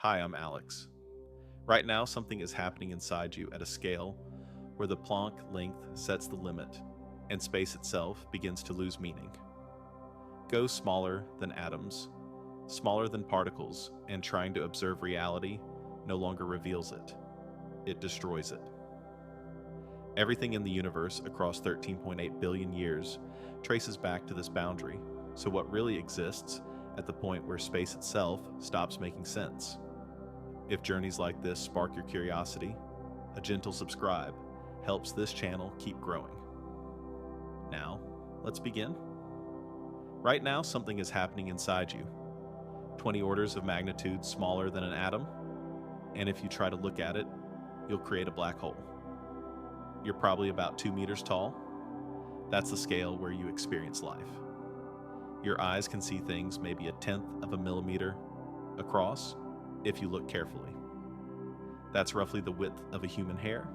Hi, I'm Alex. Right now, something is happening inside you at a scale where the Planck length sets the limit and space itself begins to lose meaning. Go smaller than atoms, smaller than particles, and trying to observe reality no longer reveals it, it destroys it. Everything in the universe across 13.8 billion years traces back to this boundary, so what really exists at the point where space itself stops making sense? If journeys like this spark your curiosity, a gentle subscribe helps this channel keep growing. Now, let's begin. Right now, something is happening inside you, 20 orders of magnitude smaller than an atom, and if you try to look at it, you'll create a black hole. You're probably about 2 meters tall. That's the scale where you experience life. Your eyes can see things maybe a tenth of a millimeter across if you look carefully. That's roughly the width of a human hair.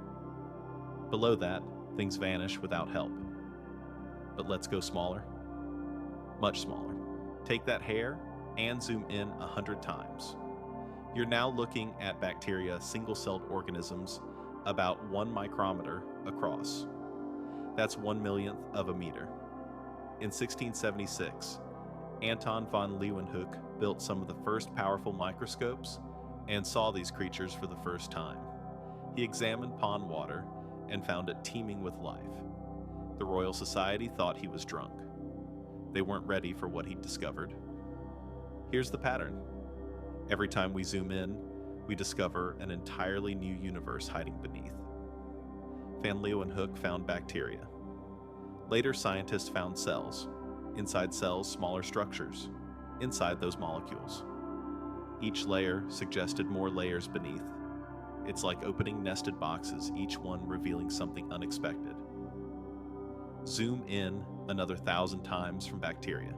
Below that, things vanish without help. But let's go smaller. Much smaller. Take that hair and zoom in 100 times. You're now looking at bacteria, single-celled organisms about 1 micrometer across. That's 1/millionth of a meter. In 1676, Anton von Leeuwenhoek built some of the first powerful microscopes and saw these creatures for the first time. He examined pond water and found it teeming with life. The Royal Society thought he was drunk. They weren't ready for what he'd discovered. Here's the pattern. Every time we zoom in, we discover an entirely new universe hiding beneath. Van Leeuwenhoek found bacteria. Later, scientists found cells. Inside cells, smaller structures. Inside those molecules. Each layer suggested more layers beneath. It's like opening nested boxes, each one revealing something unexpected. Zoom in another 1,000 times from bacteria.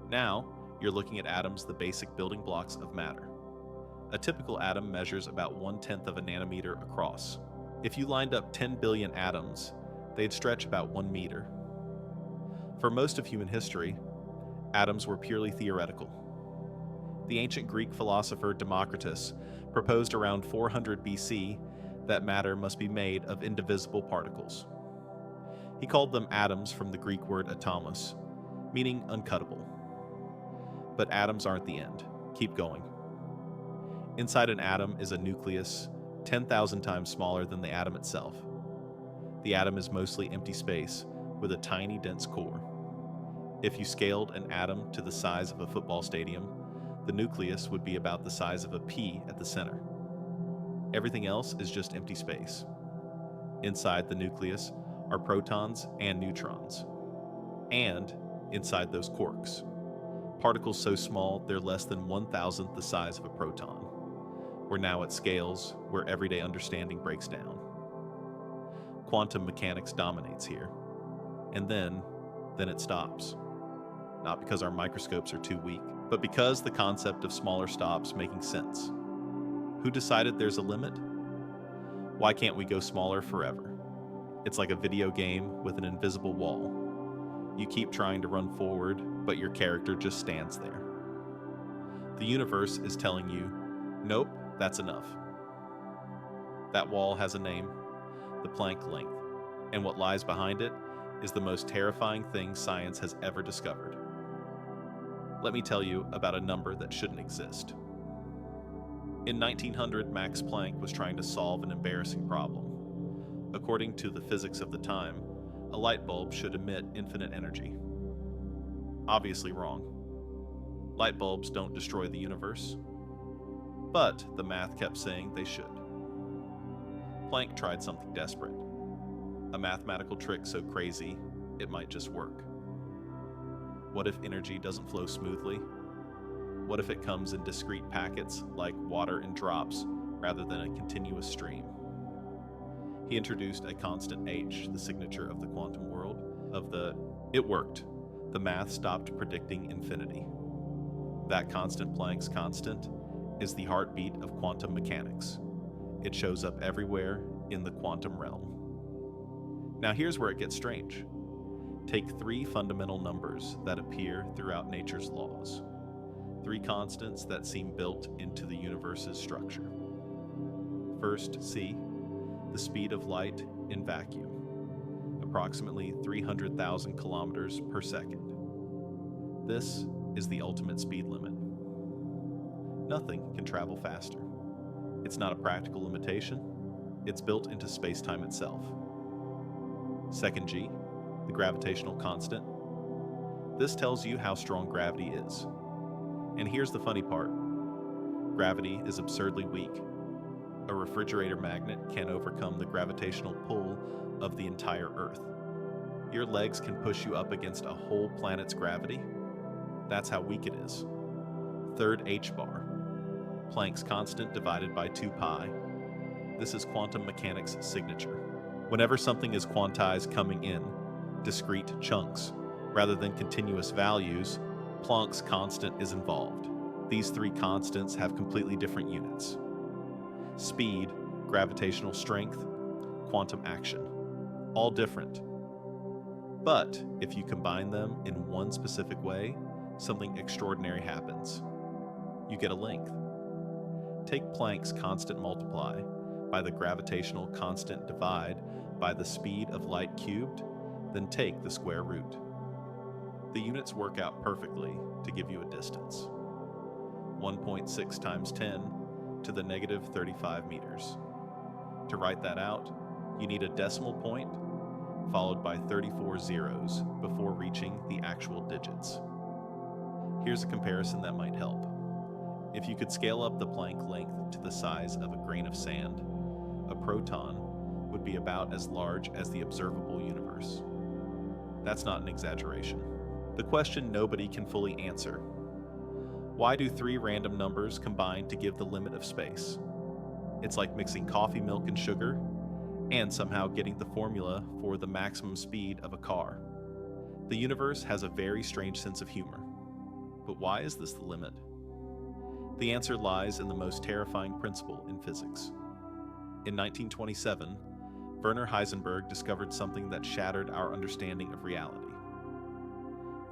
Now, you're looking at atoms, the basic building blocks of matter. A typical atom measures about 1/10 of a nanometer across. If you lined up 10 billion atoms, they'd stretch about 1 meter. For most of human history, atoms were purely theoretical. The ancient Greek philosopher Democritus proposed around 400 BC that matter must be made of indivisible particles. He called them atoms from the Greek word atomos, meaning uncuttable. But atoms aren't the end. Keep going. Inside an atom is a nucleus 10,000 times smaller than the atom itself. The atom is mostly empty space with a tiny, dense core. If you scaled an atom to the size of a football stadium, the nucleus would be about the size of a pea at the center. Everything else is just empty space. Inside the nucleus are protons and neutrons. And inside those quarks, particles so small they're less than 1,000th the size of a proton. We're now at scales where everyday understanding breaks down. Quantum mechanics dominates here. And then it stops. Not because our microscopes are too weak, but because the concept of smaller stops making sense. Who decided there's a limit? Why can't we go smaller forever? It's like a video game with an invisible wall. You keep trying to run forward, but your character just stands there. The universe is telling you, nope, that's enough. That wall has a name, the Planck length, and what lies behind it is the most terrifying thing science has ever discovered. Let me tell you about a number that shouldn't exist. In 1900, Max Planck was trying to solve an embarrassing problem. According to the physics of the time, a light bulb should emit infinite energy. Obviously wrong. Light bulbs don't destroy the universe. But the math kept saying they should. Planck tried something desperate. A mathematical trick so crazy, it might just work. What if energy doesn't flow smoothly? What if it comes in discrete packets like water in drops rather than a continuous stream? He introduced a constant h, the signature of the quantum world, It worked. The math stopped predicting infinity. That constant, Planck's constant, is the heartbeat of quantum mechanics. It shows up everywhere in the quantum realm. Now here's where it gets strange. Take 3 fundamental numbers that appear throughout nature's laws. Three constants that seem built into the universe's structure. First, C, the speed of light in vacuum, approximately 300,000 kilometers per second. This is the ultimate speed limit. Nothing can travel faster. It's not a practical limitation, it's built into space-time itself. Second G, the gravitational constant. This tells you how strong gravity is. And here's the funny part. Gravity is absurdly weak. A refrigerator magnet can't overcome the gravitational pull of the entire Earth. Your legs can push you up against a whole planet's gravity. That's how weak it is. Third H bar, Planck's constant divided by 2 pi. This is quantum mechanics' signature. Whenever something is quantized coming in discrete chunks rather than continuous values, Planck's constant is involved. These three constants have completely different units: speed, gravitational strength, quantum action. All different. But if you combine them in one specific way, something extraordinary happens. You get a length. Take Planck's constant multiply by the gravitational constant divide by the speed of light cubed, then take the square root. The units work out perfectly to give you a distance. 1.6 times 10 to the negative 35 meters. To write that out, you need a decimal point followed by 34 zeros before reaching the actual digits. Here's a comparison that might help. If you could scale up the Planck length to the size of a grain of sand, a proton would be about as large as the observable universe. That's not an exaggeration. The question nobody can fully answer: why do 3 random numbers combine to give the limit of space? It's like mixing coffee, milk, and sugar, and somehow getting the formula for the maximum speed of a car. The universe has a very strange sense of humor. But why is this the limit? The answer lies in the most terrifying principle in physics. In 1927, Werner Heisenberg discovered something that shattered our understanding of reality.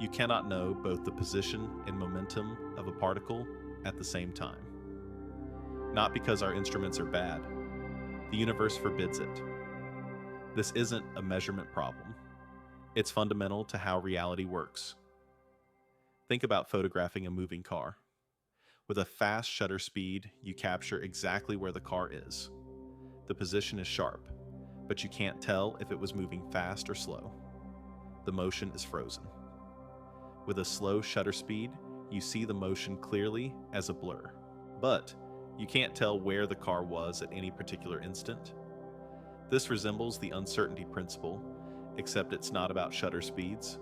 You cannot know both the position and momentum of a particle at the same time. Not because our instruments are bad. The universe forbids it. This isn't a measurement problem. It's fundamental to how reality works. Think about photographing a moving car. With a fast shutter speed, you capture exactly where the car is. The position is sharp, but you can't tell if it was moving fast or slow. The motion is frozen. With a slow shutter speed, you see the motion clearly as a blur, but you can't tell where the car was at any particular instant. This resembles the uncertainty principle, except it's not about shutter speeds.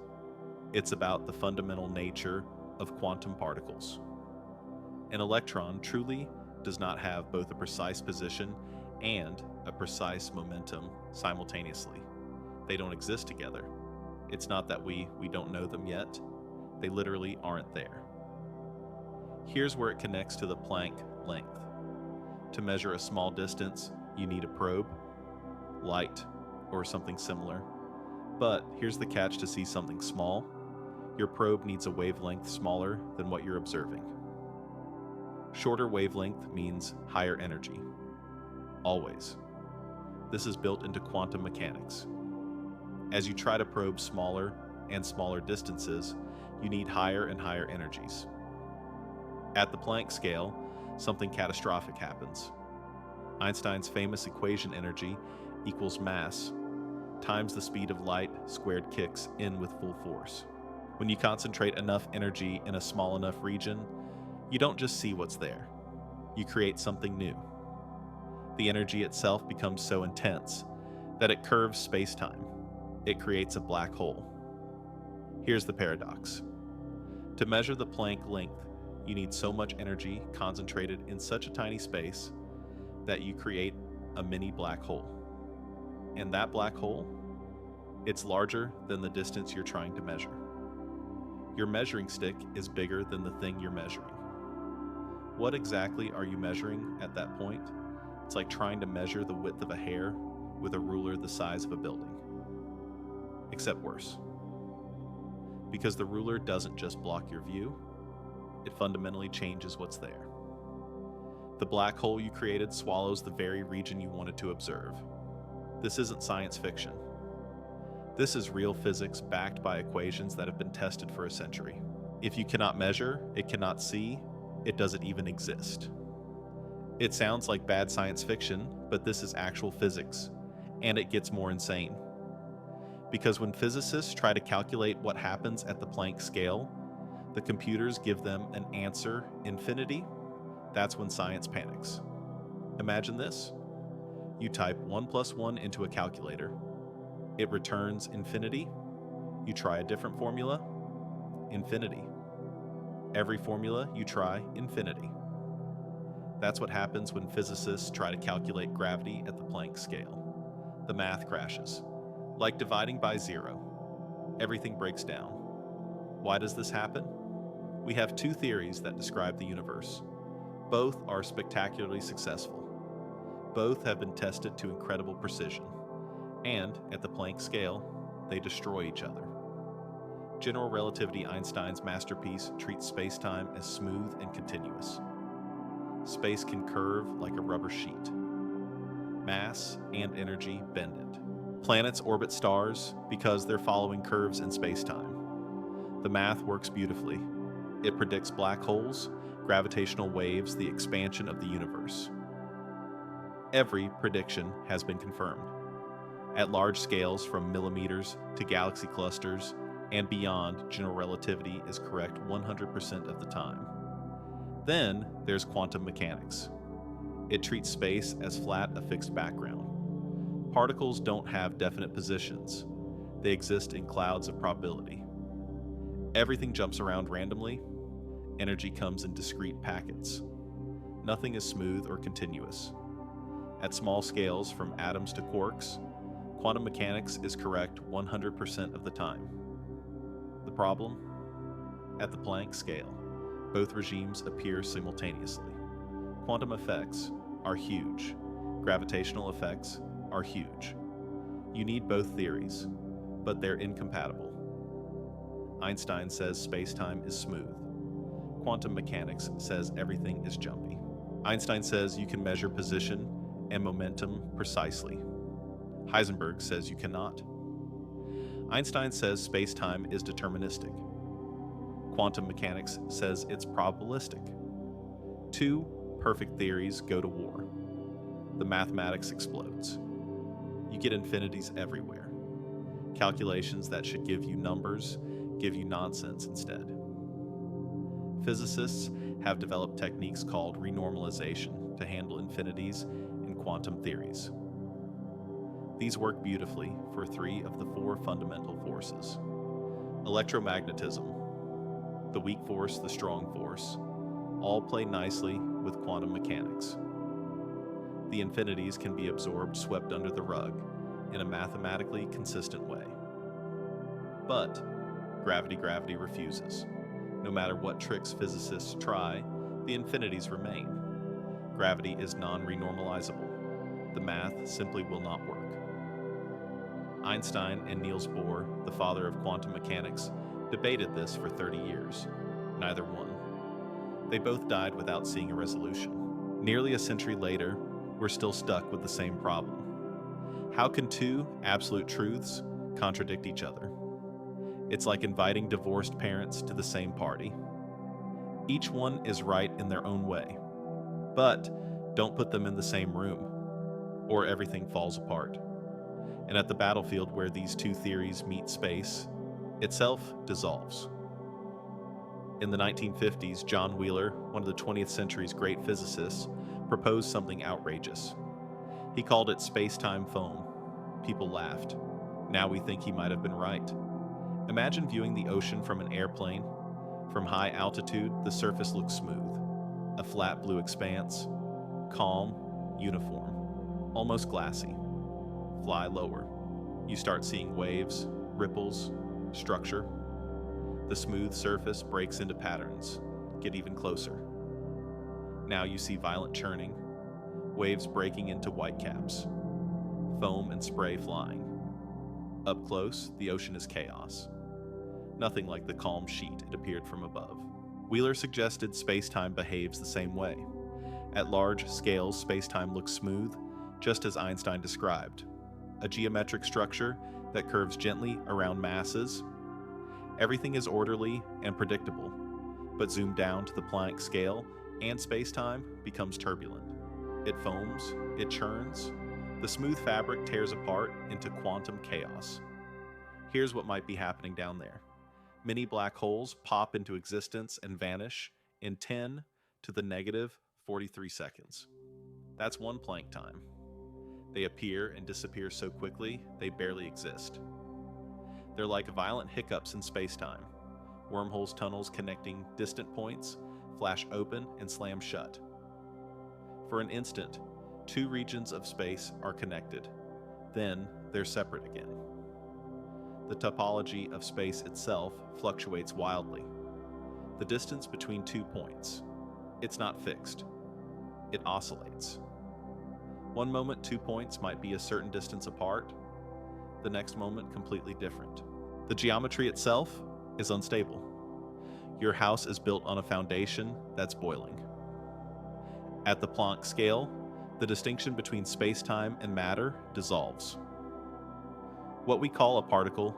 It's about the fundamental nature of quantum particles. An electron truly does not have both a precise position and a precise momentum simultaneously. They don't exist together. It's not that we don't know them yet. They literally aren't there. Here's where it connects to the Planck length. To measure a small distance, you need a probe, light, or something similar. But here's the catch: to see something small, your probe needs a wavelength smaller than what you're observing. Shorter wavelength means higher energy. Always. This is built into quantum mechanics. As you try to probe smaller and smaller distances, you need higher and higher energies. At the Planck scale, something catastrophic happens. Einstein's famous equation: energy equals mass times the speed of light squared kicks in with full force. When you concentrate enough energy in a small enough region, you don't just see what's there. You create something new. The energy itself becomes so intense that it curves space-time. It creates a black hole. Here's the paradox. To measure the Planck length, you need so much energy concentrated in such a tiny space that you create a mini black hole. And that black hole, it's larger than the distance you're trying to measure. Your measuring stick is bigger than the thing you're measuring. What exactly are you measuring at that point? It's like trying to measure the width of a hair with a ruler the size of a building. Except worse. Because the ruler doesn't just block your view, it fundamentally changes what's there. The black hole you created swallows the very region you wanted to observe. This isn't science fiction. This is real physics backed by equations that have been tested for a century. If you cannot measure, it cannot see, it doesn't even exist. It sounds like bad science fiction, but this is actual physics, and it gets more insane. Because when physicists try to calculate what happens at the Planck scale, the computers give them an answer, infinity. That's when science panics. Imagine this. You type 1 + 1 into a calculator. It returns infinity. You try a different formula, infinity. Every formula you try, infinity. That's what happens when physicists try to calculate gravity at the Planck scale. The math crashes. Like dividing by 0. Everything breaks down. Why does this happen? We have two theories that describe the universe. Both are spectacularly successful. Both have been tested to incredible precision. And, at the Planck scale, they destroy each other. General relativity, Einstein's masterpiece, treats space-time as smooth and continuous. Space can curve like a rubber sheet. Mass and energy bend it. Planets orbit stars because they're following curves in space-time. The math works beautifully. It predicts black holes, gravitational waves, the expansion of the universe. Every prediction has been confirmed. At large scales from millimeters to galaxy clusters and beyond, general relativity is correct 100% of the time. Then there's quantum mechanics. It treats space as flat, a fixed background. Particles don't have definite positions. They exist in clouds of probability. Everything jumps around randomly. Energy comes in discrete packets. Nothing is smooth or continuous. At small scales, from atoms to quarks, quantum mechanics is correct 100% of the time. The problem? At the Planck scale, both regimes appear simultaneously. Quantum effects are huge. Gravitational effects are huge. You need both theories, but they're incompatible. Einstein says space-time is smooth. Quantum mechanics says everything is jumpy. Einstein says you can measure position and momentum precisely. Heisenberg says you cannot. Einstein says space-time is deterministic. Quantum mechanics says it's probabilistic. Two perfect theories go to war. The mathematics explodes. You get infinities everywhere. Calculations that should give you numbers give you nonsense instead. Physicists have developed techniques called renormalization to handle infinities in quantum theories. These work beautifully for 3 of the 4 fundamental forces. Electromagnetism, the weak force, the strong force, all play nicely with quantum mechanics. The infinities can be absorbed, swept under the rug, in a mathematically consistent way. But gravity refuses. No matter what tricks physicists try, the infinities remain. Gravity is non-renormalizable. The math simply will not work. Einstein and Niels Bohr, the father of quantum mechanics, debated this for 30 years. Neither won. They both died without seeing a resolution. Nearly a century later, we're still stuck with the same problem. How can two absolute truths contradict each other? It's like inviting divorced parents to the same party. Each one is right in their own way. But don't put them in the same room, or everything falls apart. And at the battlefield where these two theories meet, space itself dissolves. In the 1950s, John Wheeler, one of the 20th century's great physicists, proposed something outrageous. He called it space-time foam. People laughed. Now we think he might have been right. Imagine viewing the ocean from an airplane. From high altitude, the surface looks smooth. A flat blue expanse. Calm, uniform, almost glassy. Fly lower. You start seeing waves, ripples, structure. The smooth surface breaks into patterns. Get even closer. Now you see violent churning, waves breaking into whitecaps, foam and spray flying. Up close, the ocean is chaos. Nothing like the calm sheet it appeared from above. Wheeler suggested space-time behaves the same way. At large scales, space-time looks smooth, just as Einstein described. A geometric structure that curves gently around masses. Everything is orderly and predictable, but zoom down to the Planck scale, and space-time becomes turbulent. It foams, it churns, the smooth fabric tears apart into quantum chaos. Here's what might be happening down there. Many black holes pop into existence and vanish in 10 to the negative 43 seconds. That's one Planck time. They appear and disappear so quickly, they barely exist. They're like violent hiccups in space-time. Wormholes, tunnels connecting distant points flash open and slam shut. For an instant, two regions of space are connected. Then they're separate again. The topology of space itself fluctuates wildly. The distance between 2 points. It's not fixed. It oscillates. One moment 2 points might be a certain distance apart, the next moment completely different. The geometry itself is unstable. Your house is built on a foundation that's boiling. At the Planck scale, the distinction between space-time and matter dissolves. What we call a particle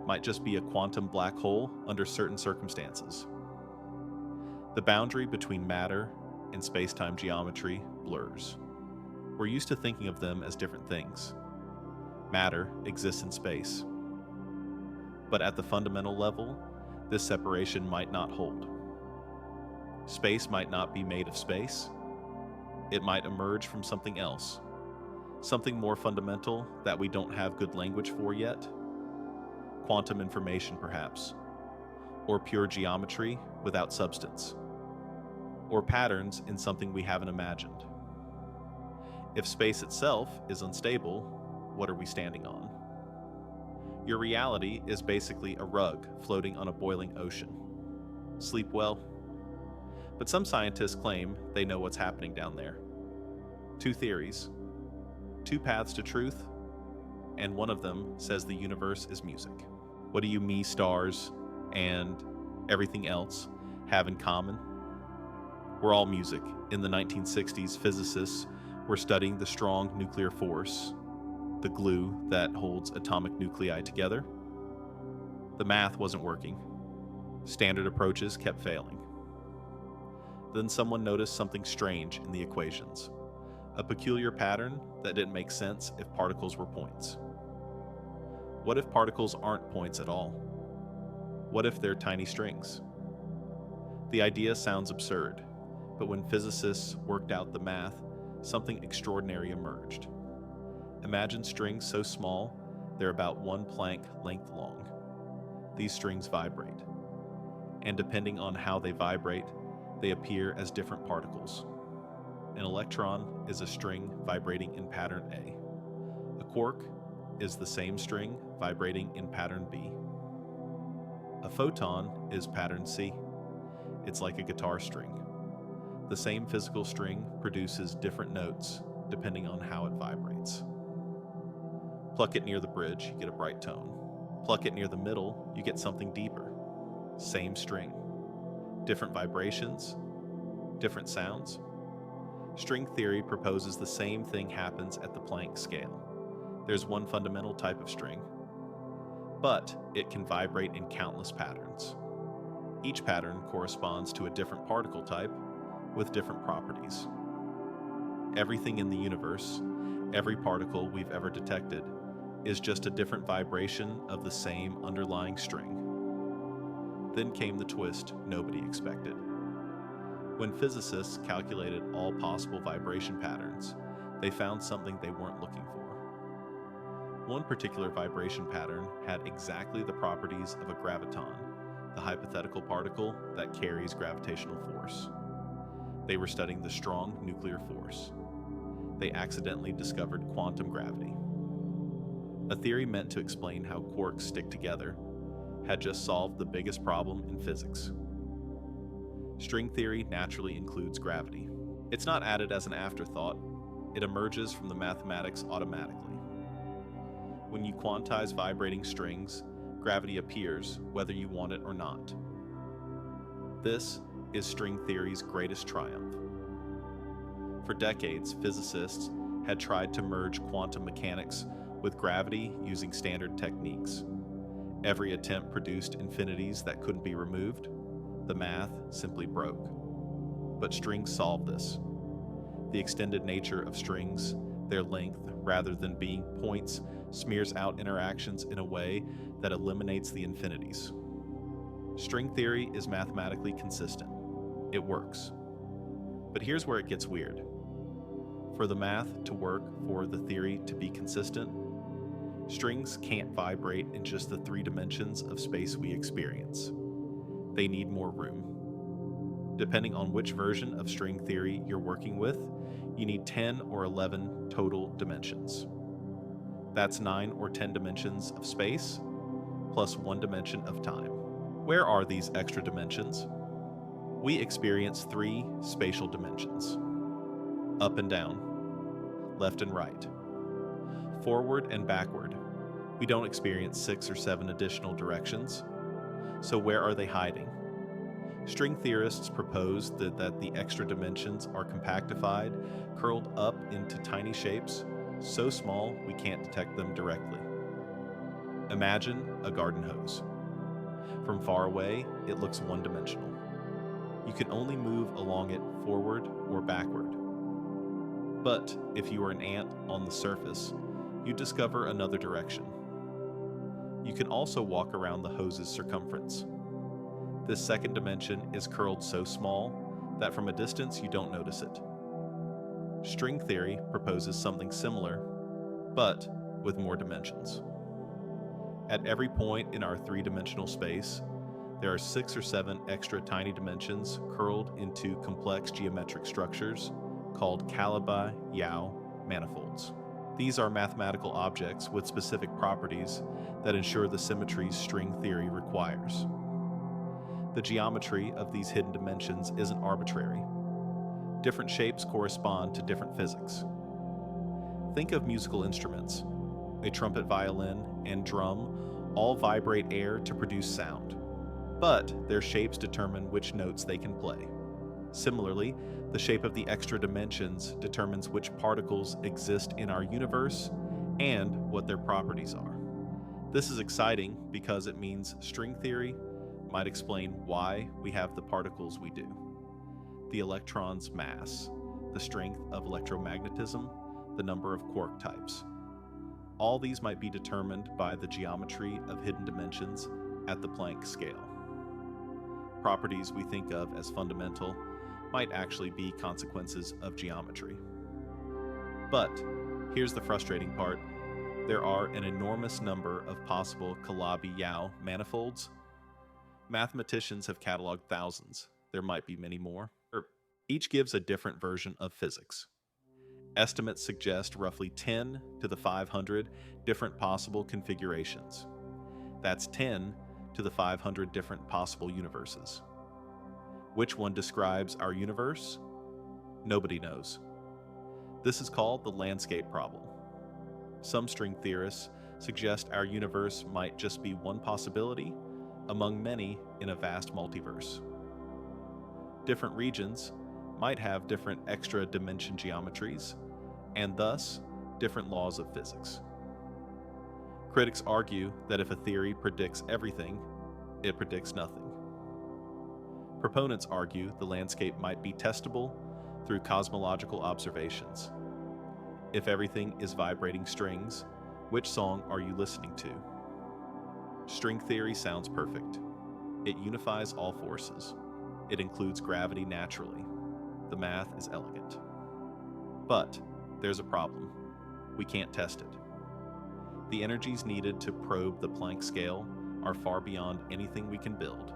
might just be a quantum black hole under certain circumstances. The boundary between matter and space-time geometry blurs. We're used to thinking of them as different things. Matter exists in space. But at the fundamental level, this separation might not hold. Space might not be made of space. It might emerge from something else, something more fundamental that we don't have good language for yet. Quantum information, perhaps, or pure geometry without substance, or patterns in something we haven't imagined. If space itself is unstable, what are we standing on? Your reality is basically a rug floating on a boiling ocean. Sleep well? But some scientists claim they know what's happening down there. Two theories, two paths to truth, and one of them says the universe is music. What do you, me, stars, and everything else have in common? We're all music. In the 1960s, physicists were studying the strong nuclear force, the glue that holds atomic nuclei together. The math wasn't working. Standard approaches kept failing. Then someone noticed something strange in the equations, a peculiar pattern that didn't make sense if particles were points. What if particles aren't points at all? What if they're tiny strings? The idea sounds absurd, but when physicists worked out the math, something extraordinary emerged. Imagine strings so small, they're about 1 Planck length long. These strings vibrate, and depending on how they vibrate, they appear as different particles. An electron is a string vibrating in pattern A. A quark is the same string vibrating in pattern B. A photon is pattern C. It's like a guitar string. The same physical string produces different notes depending on how it vibrates. Pluck it near the bridge, you get a bright tone. Pluck it near the middle, you get something deeper. Same string. Different vibrations, different sounds. String theory proposes the same thing happens at the Planck scale. There's one fundamental type of string, but it can vibrate in countless patterns. Each pattern corresponds to a different particle type with different properties. Everything in the universe, every particle we've ever detected, is just a different vibration of the same underlying string. Then came the twist nobody expected. When physicists calculated all possible vibration patterns, they found something they weren't looking for. One particular vibration pattern had exactly the properties of a graviton, the hypothetical particle that carries gravitational force. They were studying the strong nuclear force. They accidentally discovered quantum gravity. A theory meant to explain how quarks stick together had just solved the biggest problem in physics. String theory naturally includes gravity. It's not added as an afterthought, it emerges from the mathematics automatically. When you quantize vibrating strings, gravity appears whether you want it or not. This is string theory's greatest triumph. For decades, physicists had tried to merge quantum mechanics with gravity using standard techniques. Every attempt produced infinities that couldn't be removed. The math simply broke. But strings solve this. The extended nature of strings, their length, rather than being points, smears out interactions in a way that eliminates the infinities. String theory is mathematically consistent. It works. But here's where it gets weird. For the math to work, for the theory to be consistent, strings can't vibrate in just the 3 dimensions of space we experience. They need more room. Depending on which version of string theory you're working with, you need 10 or 11 total dimensions. That's 9 or 10 dimensions of space, plus 1 dimension of time. Where are these extra dimensions? We experience 3 spatial dimensions: up and down, left and right, forward and backward. We don't experience 6 or 7 additional directions. So where are they hiding? String theorists propose that the extra dimensions are compactified, curled up into tiny shapes, so small we can't detect them directly. Imagine a garden hose. From far away, it looks one-dimensional. You can only move along it forward or backward. But if you are an ant on the surface, you discover another direction. You can also walk around the hose's circumference. This second dimension is curled so small that from a distance you don't notice it. String theory proposes something similar, but with more dimensions. At every point in our 3-dimensional space, there are 6 or 7 extra tiny dimensions curled into complex geometric structures called Calabi-Yau manifolds. These are mathematical objects with specific properties that ensure the symmetries string theory requires. The geometry of these hidden dimensions isn't arbitrary. Different shapes correspond to different physics. Think of musical instruments. A trumpet, violin, and drum all vibrate air to produce sound, but their shapes determine which notes they can play. Similarly, the shape of the extra dimensions determines which particles exist in our universe and what their properties are. This is exciting because it means string theory might explain why we have the particles we do. The electron's mass, the strength of electromagnetism, the number of quark types. All these might be determined by the geometry of hidden dimensions at the Planck scale. Properties we think of as fundamental might actually be consequences of geometry. But here's the frustrating part. There are an enormous number of possible Calabi-Yau manifolds. Mathematicians have cataloged thousands. There might be many more. Each gives a different version of physics. Estimates suggest roughly 10 to the 500 different possible configurations. That's 10 to the 500 different possible universes. Which one describes our universe? Nobody knows. This is called the landscape problem. Some string theorists suggest our universe might just be one possibility among many in a vast multiverse. Different regions might have different extra dimension geometries, and thus different laws of physics. Critics argue that if a theory predicts everything, it predicts nothing. Proponents argue the landscape might be testable through cosmological observations. If everything is vibrating strings, which song are you listening to? String theory sounds perfect. It unifies all forces. It includes gravity naturally. The math is elegant. But there's a problem. We can't test it. The energies needed to probe the Planck scale are far beyond anything we can build,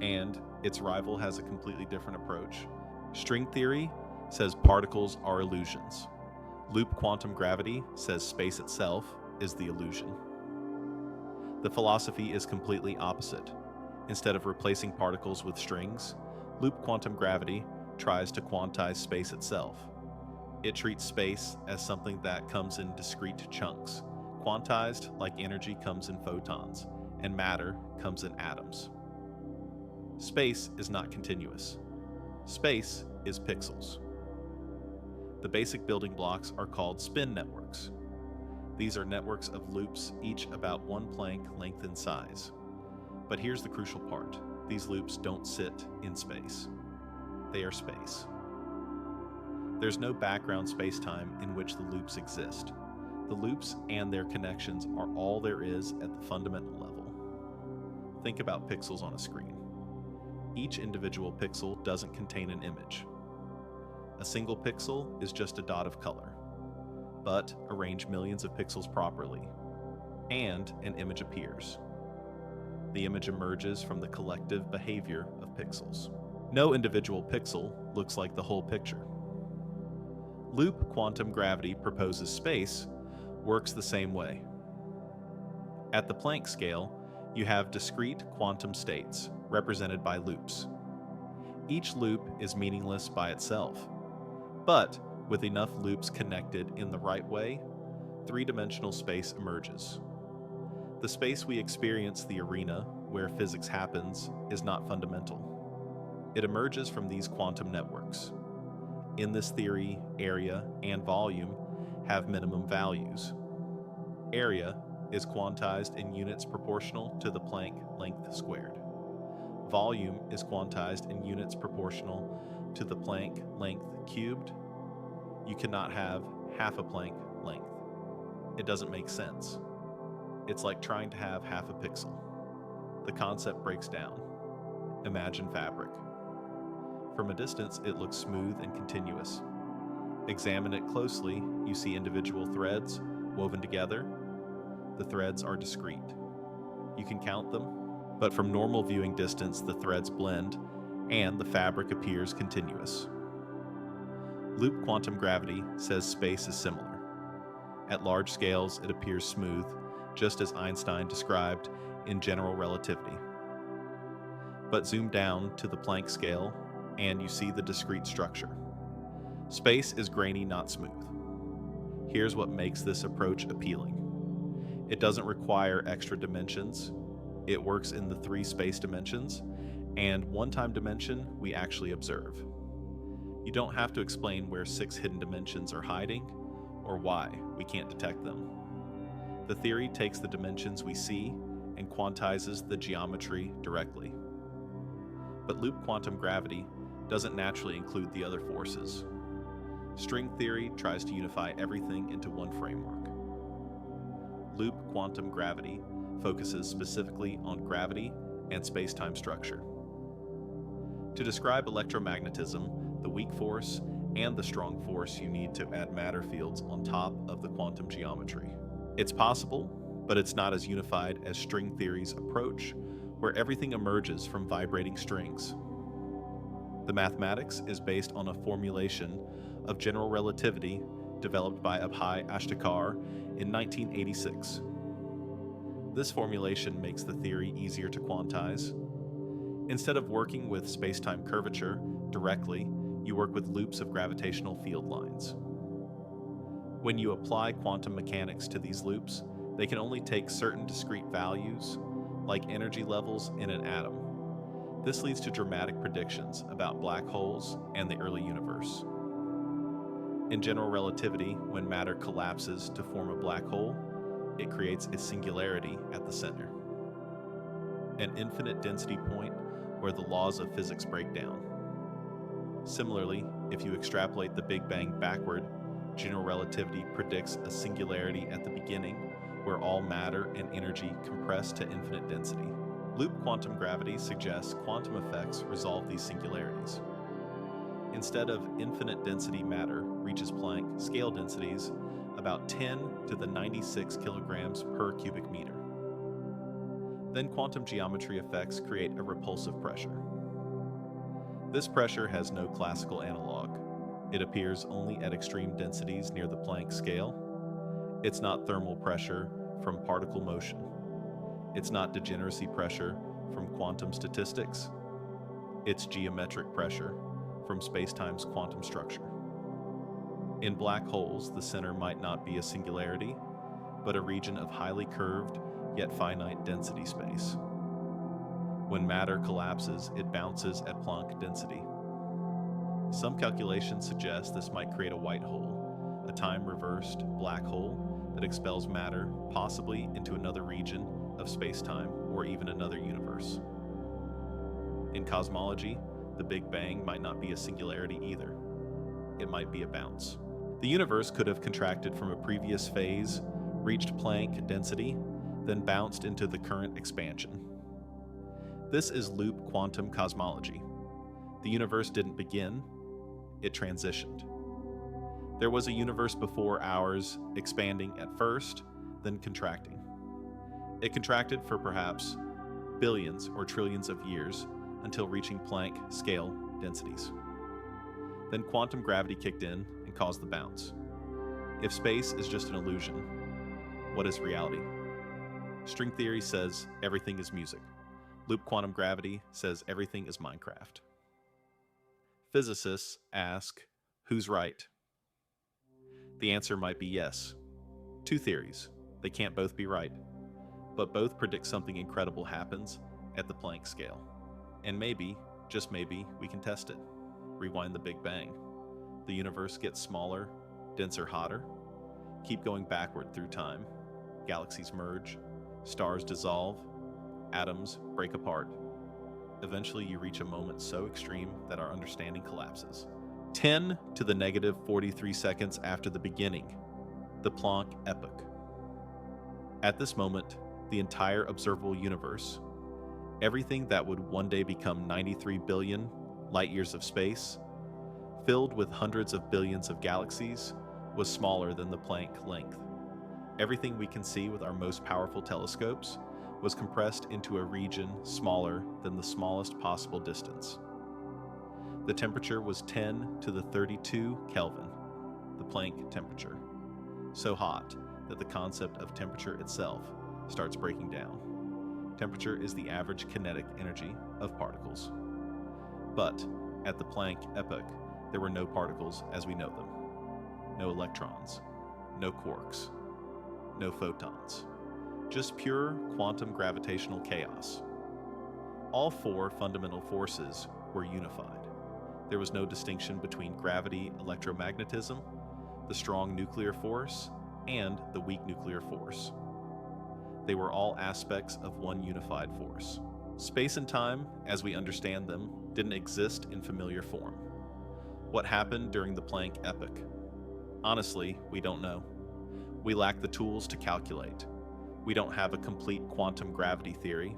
and its rival has a completely different approach. String theory says particles are illusions. Loop quantum gravity says space itself is the illusion. The philosophy is completely opposite. Instead of replacing particles with strings, loop quantum gravity tries to quantize space itself. It treats space as something that comes in discrete chunks, quantized like energy comes in photons, and matter comes in atoms. Space is not continuous. Space is pixels. The basic building blocks are called spin networks. These are networks of loops, each about 1 Planck length in size. But here's the crucial part. These loops don't sit in space. They are space. There's no background space-time in which the loops exist. The loops and their connections are all there is at the fundamental level. Think about pixels on a screen. Each individual pixel doesn't contain an image. A single pixel is just a dot of color. But arrange millions of pixels properly, and an image appears. The image emerges from the collective behavior of pixels. No individual pixel looks like the whole picture. Loop quantum gravity proposes space works the same way. At the Planck scale, you have discrete quantum states represented by loops. Each loop is meaningless by itself, but with enough loops connected in the right way, three-dimensional space emerges. The space we experience, the arena where physics happens, is not fundamental. It emerges from these quantum networks. In this theory, area and volume have minimum values. Area is quantized in units proportional to the Planck length squared. Volume is quantized in units proportional to the Planck length cubed. You cannot have half a Planck length. It doesn't make sense. It's like trying to have half a pixel. The concept breaks down. Imagine fabric. From a distance, it looks smooth and continuous. Examine it closely, you see individual threads woven together. The threads are discrete. You can count them, but from normal viewing distance, the threads blend and the fabric appears continuous. Loop quantum gravity says space is similar. At large scales, it appears smooth, just as Einstein described in general relativity. But zoom down to the Planck scale, and you see the discrete structure. Space is grainy, not smooth. Here's what makes this approach appealing. It doesn't require extra dimensions. It works in the 3 space dimensions, and one time dimension we actually observe. You don't have to explain where 6 hidden dimensions are hiding, or why we can't detect them. The theory takes the dimensions we see and quantizes the geometry directly. But loop quantum gravity doesn't naturally include the other forces. String theory tries to unify everything into one framework. Loop quantum gravity focuses specifically on gravity and space-time structure. To describe electromagnetism, the weak force and the strong force you need to add matter fields on top of the quantum geometry. It's possible, but it's not as unified as string theory's approach, where everything emerges from vibrating strings. The mathematics is based on a formulation of general relativity developed by Abhay Ashtekar in 1986. This formulation makes the theory easier to quantize. Instead of working with space-time curvature directly, you work with loops of gravitational field lines. When you apply quantum mechanics to these loops, they can only take certain discrete values, like energy levels in an atom. This leads to dramatic predictions about black holes and the early universe. In general relativity, when matter collapses to form a black hole, it creates a singularity at the center, an infinite density point where the laws of physics break down. Similarly, if you extrapolate the Big Bang backward, general relativity predicts a singularity at the beginning where all matter and energy compress to infinite density. Loop quantum gravity suggests quantum effects resolve these singularities. Instead of infinite density matter reaches Planck scale densities about 10 to the 96 kilograms per cubic meter. Then quantum geometry effects create a repulsive pressure. This pressure has no classical analog. It appears only at extreme densities near the Planck scale. It's not thermal pressure from particle motion. It's not degeneracy pressure from quantum statistics. It's geometric pressure from spacetime's quantum structure. In black holes, the center might not be a singularity, but a region of highly curved yet finite density space. When matter collapses, it bounces at Planck density. Some calculations suggest this might create a white hole, a time-reversed black hole that expels matter, possibly into another region of space-time or even another universe. In cosmology, the Big Bang might not be a singularity either. It might be a bounce. The universe could have contracted from a previous phase, reached Planck density, then bounced into the current expansion. This is loop quantum cosmology. The universe didn't begin, it transitioned. There was a universe before ours, expanding at first, then contracting. It contracted for perhaps billions or trillions of years until reaching Planck scale densities. Then quantum gravity kicked in and caused the bounce. If space is just an illusion, what is reality? String theory says everything is music. Loop quantum gravity says everything is Minecraft. Physicists ask, who's right? The answer might be yes. Two theories. They can't both be right, but both predict something incredible happens at the Planck scale. And maybe, just maybe, we can test it. Rewind the Big Bang. The universe gets smaller, denser, hotter. Keep going backward through time. Galaxies merge, stars dissolve, atoms break apart. Eventually you reach a moment so extreme that our understanding collapses. 10 to the negative 43 seconds after the beginning, the Planck epoch. At this moment, the entire observable universe, everything that would one day become 93 billion light years of space, filled with hundreds of billions of galaxies, was smaller than the Planck length. Everything we can see with our most powerful telescopes was compressed into a region smaller than the smallest possible distance. The temperature was 10 to the 32 Kelvin, the Planck temperature, so hot that the concept of temperature itself starts breaking down. Temperature is the average kinetic energy of particles. But at the Planck epoch, there were no particles as we know them. No electrons, no quarks, no photons. Just pure quantum gravitational chaos. All four fundamental forces were unified. There was no distinction between gravity, electromagnetism, the strong nuclear force, and the weak nuclear force. They were all aspects of one unified force. Space and time, as we understand them, didn't exist in familiar form. What happened during the Planck epoch? Honestly, we don't know. We lack the tools to calculate. We don't have a complete quantum gravity theory.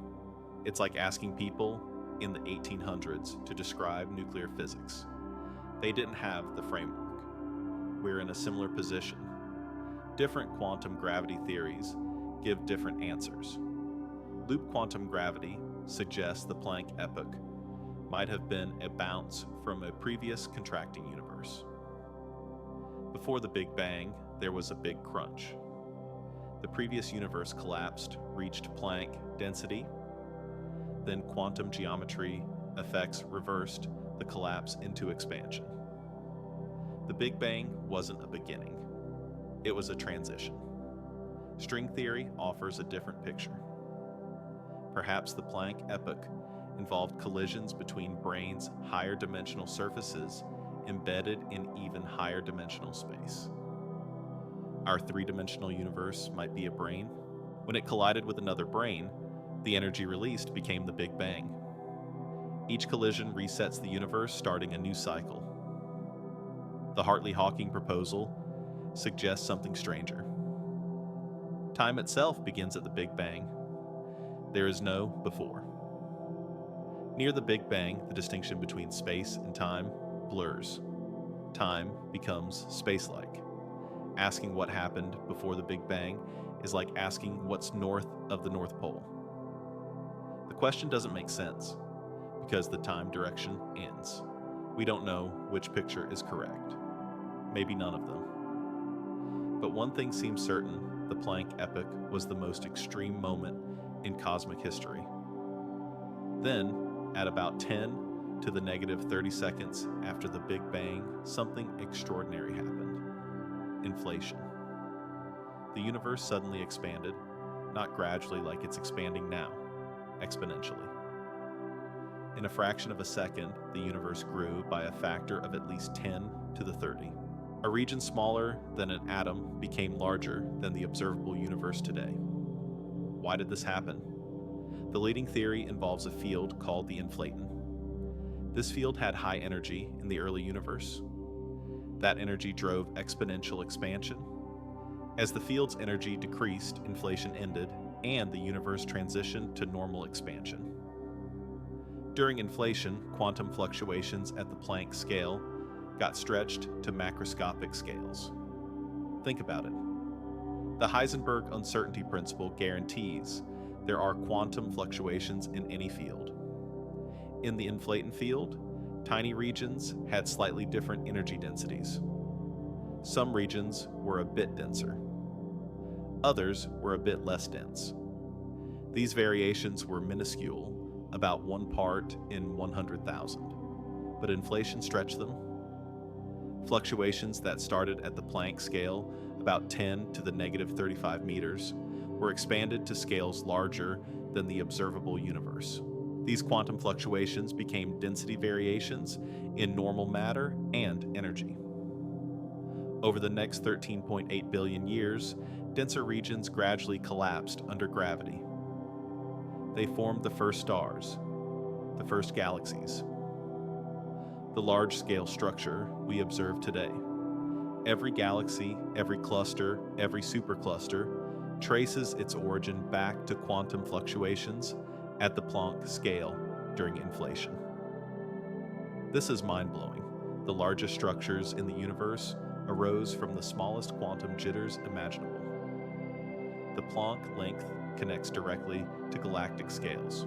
It's like asking people in the 1800s to describe nuclear physics. They didn't have the framework. We're in a similar position. Different quantum gravity theories give different answers. Loop quantum gravity suggests the Planck epoch might have been a bounce from a previous contracting universe. Before the Big Bang, there was a big crunch. The previous universe collapsed, reached Planck density, then quantum geometry effects reversed the collapse into expansion. The Big Bang wasn't a beginning. It was a transition. String theory offers a different picture. Perhaps the Planck epoch involved collisions between brains' higher dimensional surfaces embedded in even higher dimensional space. Our three-dimensional universe might be a brain. When it collided with another brain, the energy released became the Big Bang. Each collision resets the universe, starting a new cycle. The Hartley-Hawking proposal suggests something stranger. Time itself begins at the Big Bang. There is no before. Near the Big Bang, the distinction between space and time blurs. Time becomes space-like. Asking what happened before the Big Bang is like asking what's north of the North Pole. The question doesn't make sense because the time direction ends. We don't know which picture is correct. Maybe none of them. But one thing seems certain: the Planck epoch was the most extreme moment in cosmic history. Then, at about 10 to the negative 30 seconds after the Big Bang, something extraordinary happened. Inflation. The universe suddenly expanded, not gradually like it's expanding now, exponentially. In a fraction of a second, the universe grew by a factor of at least 10 to the 30. A region smaller than an atom became larger than the observable universe today. Why did this happen? The leading theory involves a field called the inflaton. This field had high energy in the early universe. That energy drove exponential expansion. As the field's energy decreased, inflation ended, and the universe transitioned to normal expansion. During inflation, quantum fluctuations at the Planck scale got stretched to macroscopic scales. Think about it. The Heisenberg uncertainty principle guarantees there are quantum fluctuations in any field. In the inflaton field, tiny regions had slightly different energy densities. Some regions were a bit denser. Others were a bit less dense. These variations were minuscule, about 1 part in 100,000, but inflation stretched them. Fluctuations that started at the Planck scale, about 10 to the negative 35 meters, were expanded to scales larger than the observable universe. These quantum fluctuations became density variations in normal matter and energy. Over the next 13.8 billion years, denser regions gradually collapsed under gravity. They formed the first stars, the first galaxies. The large-scale structure we observe today. Every galaxy, every cluster, every supercluster traces its origin back to quantum fluctuations at the Planck scale during inflation. This is mind-blowing. The largest structures in the universe arose from the smallest quantum jitters imaginable. The Planck length connects directly to galactic scales.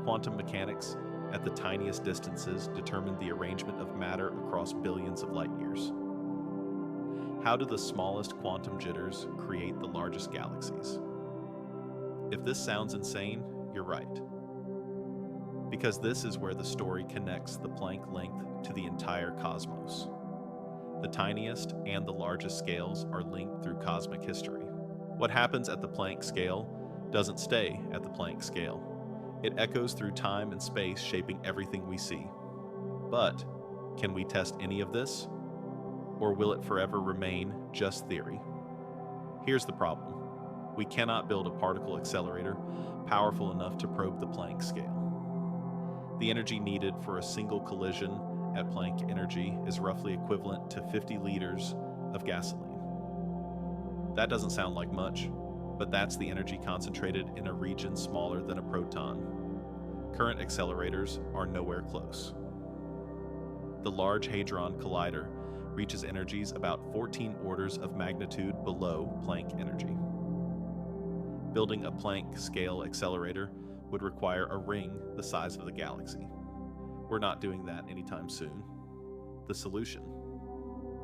Quantum mechanics at the tiniest distances determine the arrangement of matter across billions of light years. How do the smallest quantum jitters create the largest galaxies? If this sounds insane, you're right. Because this is where the story connects the Planck length to the entire cosmos. The tiniest and the largest scales are linked through cosmic history. What happens at the Planck scale doesn't stay at the Planck scale. It echoes through time and space, shaping everything we see. But can we test any of this? Or will it forever remain just theory? Here's the problem. We cannot build a particle accelerator powerful enough to probe the Planck scale. The energy needed for a single collision at Planck energy is roughly equivalent to 50 liters of gasoline. That doesn't sound like much, but that's the energy concentrated in a region smaller than a proton. Current accelerators are nowhere close. The Large Hadron Collider reaches energies about 14 orders of magnitude below Planck energy. Building a Planck-scale accelerator would require a ring the size of the galaxy. We're not doing that anytime soon. The solution.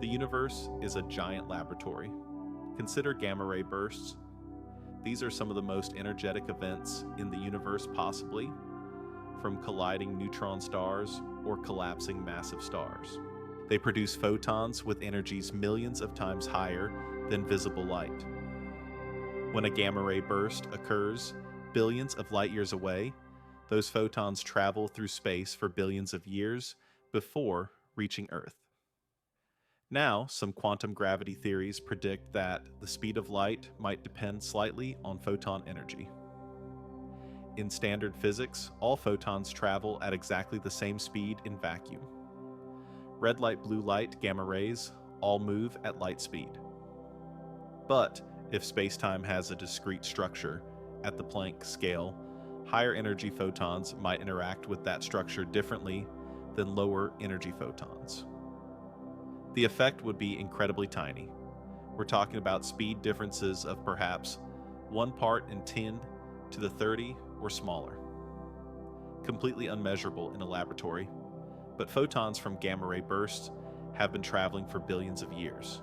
The universe is a giant laboratory. Consider gamma-ray bursts. These are some of the most energetic events in the universe possibly, from colliding neutron stars or collapsing massive stars. They produce photons with energies millions of times higher than visible light. When a gamma-ray burst occurs billions of light years away, those photons travel through space for billions of years before reaching Earth. Now, some quantum gravity theories predict that the speed of light might depend slightly on photon energy. In standard physics, all photons travel at exactly the same speed in vacuum. Red light, blue light, gamma rays all move at light speed. But if space-time has a discrete structure at the Planck scale, higher energy photons might interact with that structure differently than lower energy photons. The effect would be incredibly tiny. We're talking about speed differences of perhaps 1 part in 10 to the 30 or smaller. Completely unmeasurable in a laboratory, but photons from gamma-ray bursts have been traveling for billions of years.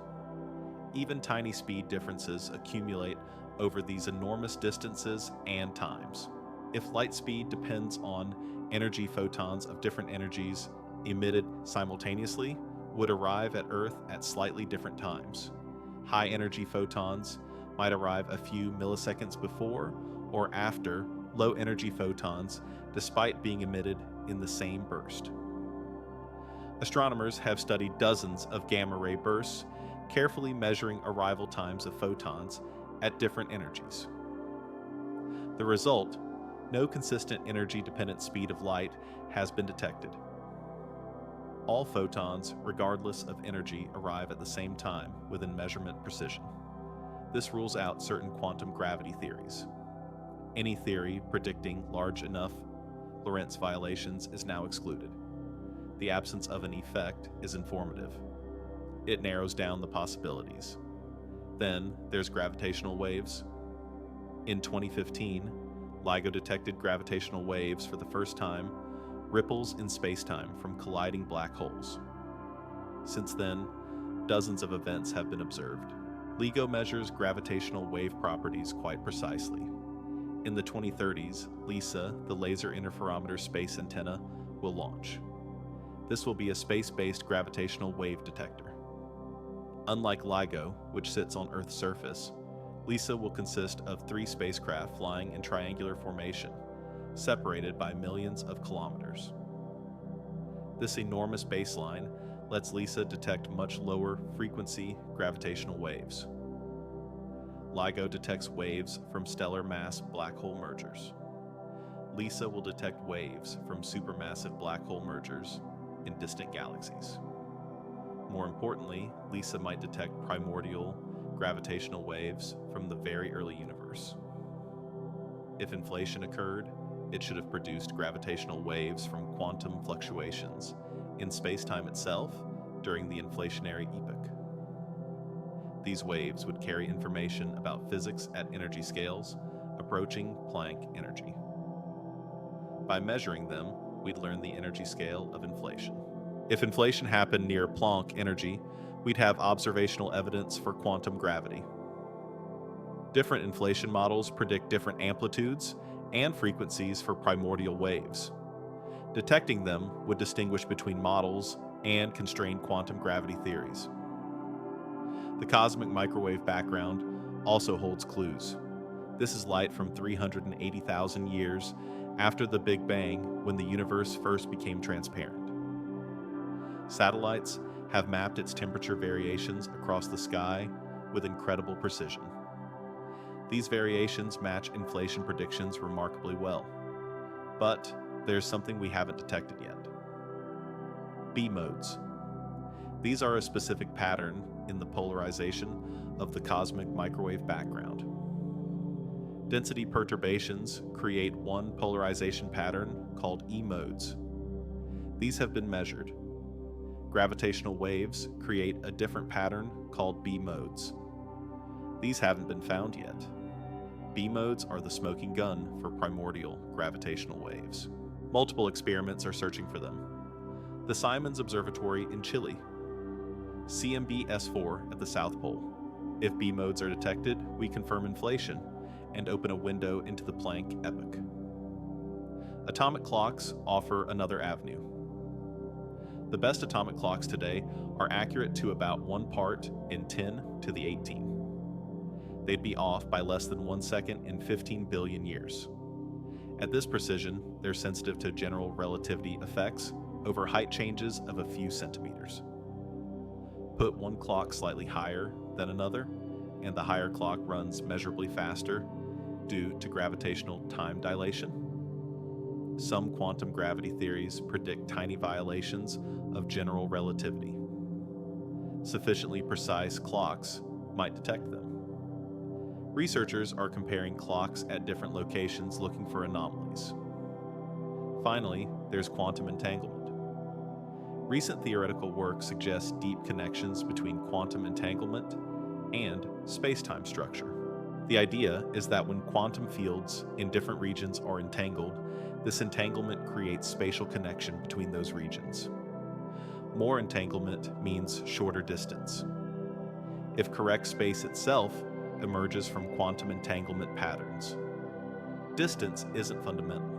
Even tiny speed differences accumulate over these enormous distances and times. If light speed depends on energy, photons of different energies emitted simultaneously would arrive at Earth at slightly different times. High energy photons might arrive a few milliseconds before or after low energy photons despite being emitted in the same burst. Astronomers have studied dozens of gamma-ray bursts, carefully measuring arrival times of photons at different energies. The result, no consistent energy-dependent speed of light has been detected. All photons, regardless of energy, arrive at the same time within measurement precision. This rules out certain quantum gravity theories. Any theory predicting large enough Lorentz violations is now excluded. The absence of an effect is informative. It narrows down the possibilities. Then there's gravitational waves. In 2015, LIGO detected gravitational waves for the first time, ripples in spacetime from colliding black holes. Since then, dozens of events have been observed. LIGO measures gravitational wave properties quite precisely. In the 2030s, LISA, the Laser Interferometer Space Antenna, will launch. This will be a space-based gravitational wave detector. Unlike LIGO, which sits on Earth's surface, LISA will consist of 3 spacecraft flying in triangular formation, separated by millions of kilometers. This enormous baseline lets LISA detect much lower frequency gravitational waves. LIGO detects waves from stellar mass black hole mergers. LISA will detect waves from supermassive black hole mergers in distant galaxies. More importantly, LISA might detect primordial gravitational waves from the very early universe. If inflation occurred, it should have produced gravitational waves from quantum fluctuations in spacetime itself during the inflationary epoch. These waves would carry information about physics at energy scales approaching Planck energy. By measuring them, we'd learn the energy scale of inflation. If inflation happened near Planck energy, we'd have observational evidence for quantum gravity. Different inflation models predict different amplitudes and frequencies for primordial waves. Detecting them would distinguish between models and constrained quantum gravity theories. The cosmic microwave background also holds clues. This is light from 380,000 years after the Big Bang, when the universe first became transparent. Satellites have mapped its temperature variations across the sky with incredible precision. These variations match inflation predictions remarkably well. But there's something we haven't detected yet. B modes. These are a specific pattern in the polarization of the cosmic microwave background. Density perturbations create one polarization pattern called E modes. These have been measured. Gravitational waves create a different pattern called B modes. These haven't been found yet. B modes are the smoking gun for primordial gravitational waves. Multiple experiments are searching for them. The Simons Observatory in Chile, CMB S4 at the South Pole. If B modes are detected, we confirm inflation and open a window into the Planck epoch. Atomic clocks offer another avenue. The best atomic clocks today are accurate to about 1 part in 10 to the 18. They'd be off by less than 1 second in 15 billion years. At this precision, they're sensitive to general relativity effects over height changes of a few centimeters. Put one clock slightly higher than another, and the higher clock runs measurably faster due to gravitational time dilation. Some quantum gravity theories predict tiny violations of general relativity. Sufficiently precise clocks might detect them. Researchers are comparing clocks at different locations looking for anomalies. Finally, there's quantum entanglement. Recent theoretical work suggests deep connections between quantum entanglement and space-time structure. The idea is that when quantum fields in different regions are entangled, this entanglement creates spatial connection between those regions. More entanglement means shorter distance. If correct space itself emerges from quantum entanglement patterns. Distance isn't fundamental.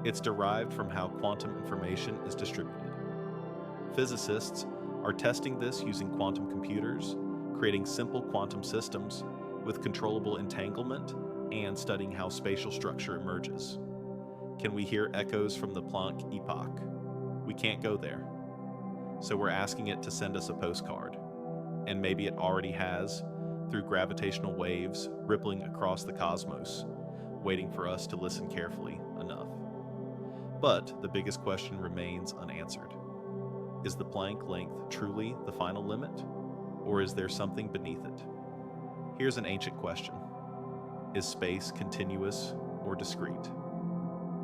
It's derived from how quantum information is distributed. Physicists are testing this using quantum computers, creating simple quantum systems with controllable entanglement, and studying how spatial structure emerges. Can we hear echoes from the Planck epoch? We can't go there. So we're asking it to send us a postcard. And maybe it already has, through gravitational waves rippling across the cosmos, waiting for us to listen carefully enough. But the biggest question remains unanswered. Is the Planck length truly the final limit, or is there something beneath it? Here's an ancient question. Is space continuous or discrete?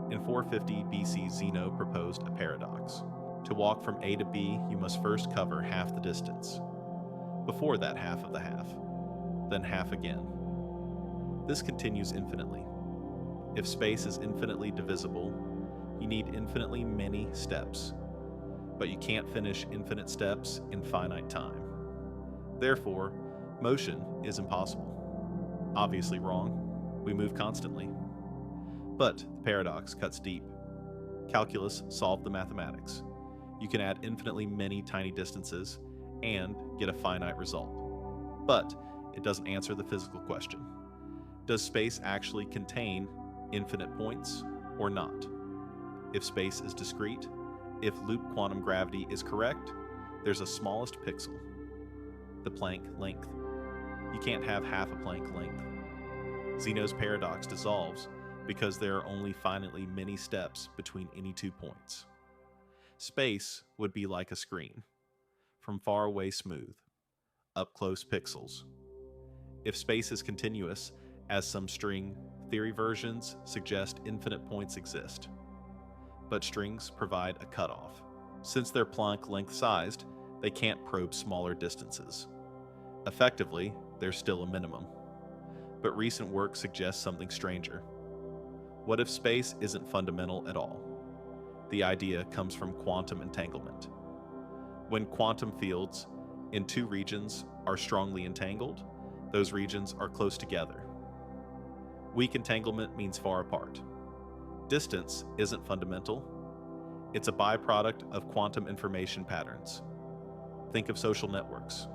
In 450 BC, Zeno proposed a paradox. To walk from A to B, you must first cover half the distance. Before that half of the half, then half again. This continues infinitely. If space is infinitely divisible, you need infinitely many steps, but you can't finish infinite steps in finite time. Therefore, motion is impossible. Obviously wrong. We move constantly. But the paradox cuts deep. Calculus solved the mathematics. You can add infinitely many tiny distances and get a finite result. But it doesn't answer the physical question. Does space actually contain infinite points or not? If space is discrete, if loop quantum gravity is correct, there's a smallest pixel, the Planck length. You can't have half a Planck length. Zeno's paradox dissolves because there are only finitely many steps between any 2 points. Space would be like a screen, from far away smooth, up close pixels. If space is continuous, as some string theory versions suggest, infinite points exist. But strings provide a cutoff. Since they're Planck length-sized, they can't probe smaller distances. Effectively, there's still a minimum. But recent work suggests something stranger. What if space isn't fundamental at all? The idea comes from quantum entanglement. When quantum fields in 2 regions are strongly entangled, those regions are close together. Weak entanglement means far apart. Distance isn't fundamental. It's a byproduct of quantum information patterns. Think of social networks.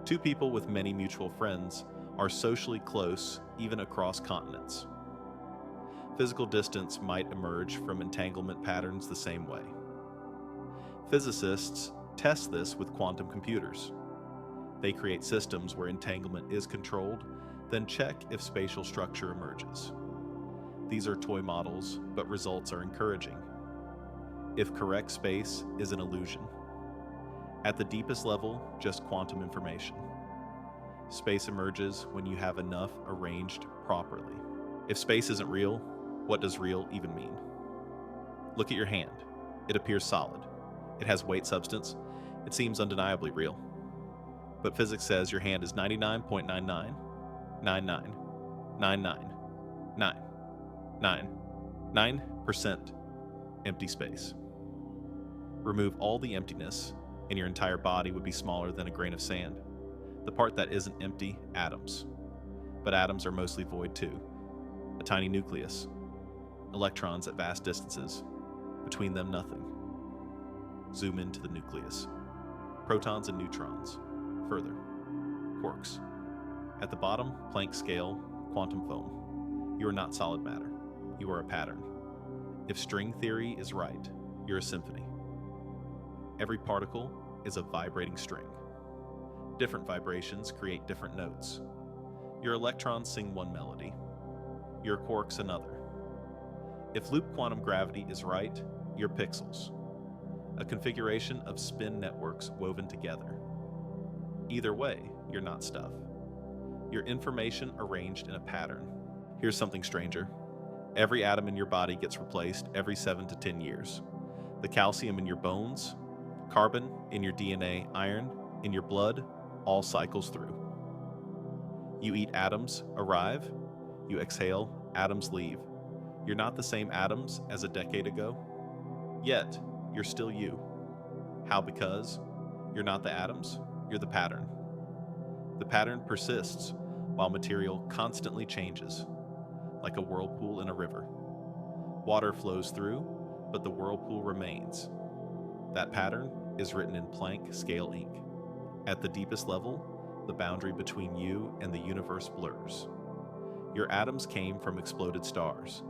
2 people with many mutual friends are socially close even across continents. Physical distance might emerge from entanglement patterns the same way. Physicists test this with quantum computers. They create systems where entanglement is controlled, then check if spatial structure emerges. These are toy models, but results are encouraging. If correct, space is an illusion. At the deepest level, just quantum information. Space emerges when you have enough arranged properly. If space isn't real, what does real even mean? Look at your hand. It appears solid. It has weight substance. It seems undeniably real. But physics says your hand is 99.9999999% empty space. Remove all the emptiness, and your entire body would be smaller than a grain of sand. The part that isn't empty, atoms. But atoms are mostly void too. A tiny nucleus. Electrons at vast distances. Between them, nothing. Zoom into the nucleus. Protons and neutrons. Further. Quarks. At the bottom, Planck scale, quantum foam. You are not solid matter. You are a pattern. If string theory is right, you're a symphony. Every particle is a vibrating string. Different vibrations create different notes. Your electrons sing one melody. Your quarks another. If loop quantum gravity is right, you're pixels. A configuration of spin networks woven together. Either way, you're not stuff. You're information arranged in a pattern. Here's something stranger. Every atom in your body gets replaced every 7 to 10 years. The calcium in your bones, carbon in your DNA, iron in your blood, all cycles through. You eat, atoms arrive. You exhale, atoms leave. You're not the same atoms as a decade ago. Yet, you're still you. How? Because you're not the atoms, you're the pattern. The pattern persists while material constantly changes, like a whirlpool in a river. Water flows through, but the whirlpool remains. That pattern is written in Planck scale ink. At the deepest level, the boundary between you and the universe blurs. Your atoms came from exploded stars.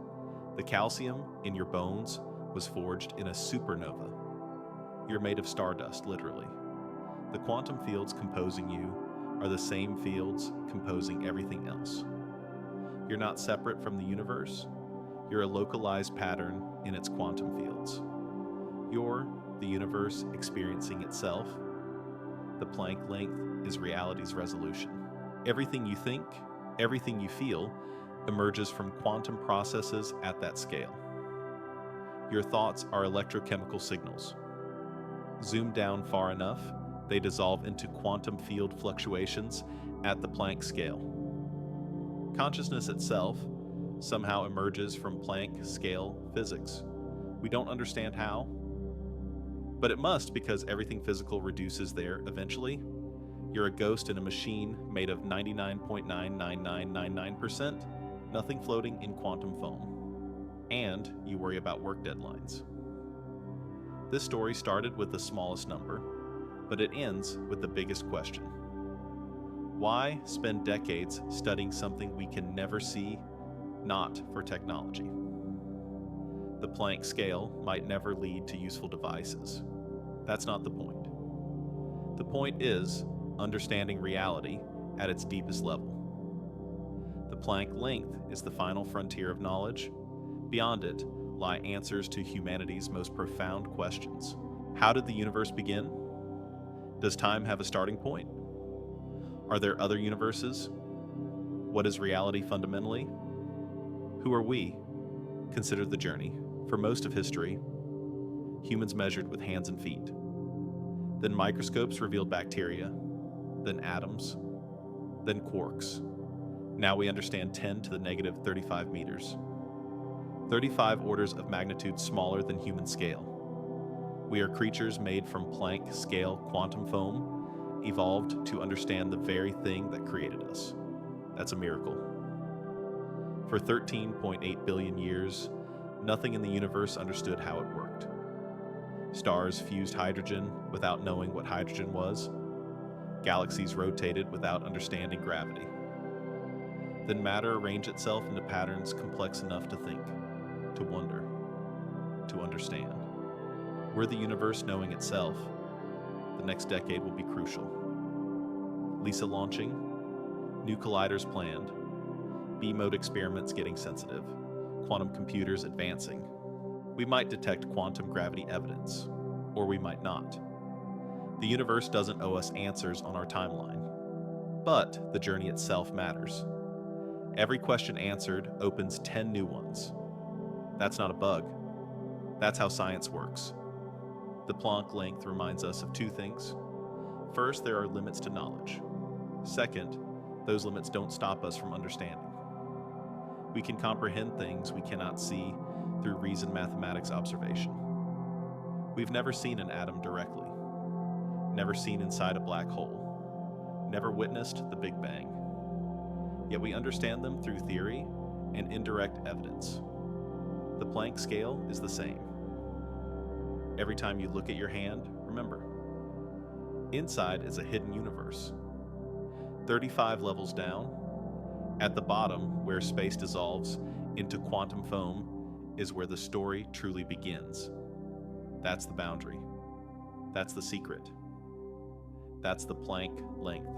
The calcium in your bones was forged in a supernova. You're made of stardust, literally. The quantum fields composing you are the same fields composing everything else. You're not separate from the universe. You're a localized pattern in its quantum fields. You're the universe experiencing itself. The Planck length is reality's resolution. Everything you think, everything you feel, emerges from quantum processes at that scale. Your thoughts are electrochemical signals. Zoom down far enough, they dissolve into quantum field fluctuations at the Planck scale. Consciousness itself somehow emerges from Planck scale physics. We don't understand how, but it must, because everything physical reduces there eventually. You're a ghost in a machine made of 99.99999%, nothing floating in quantum foam. And you worry about work deadlines. This story started with the smallest number, but it ends with the biggest question. Why spend decades studying something we can never see, not for technology? The Planck scale might never lead to useful devices. That's not the point. The point is understanding reality at its deepest level. The Planck length is the final frontier of knowledge. Beyond it lie answers to humanity's most profound questions. How did the universe begin? Does time have a starting point? Are there other universes? What is reality fundamentally? Who are we? Consider the journey. For most of history, humans measured with hands and feet. Then microscopes revealed bacteria, then atoms, then quarks. Now we understand 10 to the negative 35 meters. 35 orders of magnitude smaller than human scale. We are creatures made from Planck scale quantum foam, evolved to understand the very thing that created us. That's a miracle. For 13.8 billion years, nothing in the universe understood how it worked. Stars fused hydrogen without knowing what hydrogen was. Galaxies rotated without understanding gravity. Then matter arranged itself into patterns complex enough to think, to wonder, to understand. Were the universe knowing itself, the next decade will be crucial. LISA launching, new colliders planned, B-mode experiments getting sensitive, quantum computers advancing. We might detect quantum gravity evidence, or we might not. The universe doesn't owe us answers on our timeline, but the journey itself matters. Every question answered opens 10 new ones. That's not a bug. That's how science works. The Planck length reminds us of two things. First, there are limits to knowledge. Second, those limits don't stop us from understanding. We can comprehend things we cannot see through reasoned mathematics observation. We've never seen an atom directly, never seen inside a black hole, never witnessed the Big Bang. Yet we understand them through theory and indirect evidence. The Planck scale is the same. Every time you look at your hand, remember, inside is a hidden universe. 35 levels down, at the bottom, where space dissolves into quantum foam, is where the story truly begins. That's the boundary. That's the secret. That's the Planck length.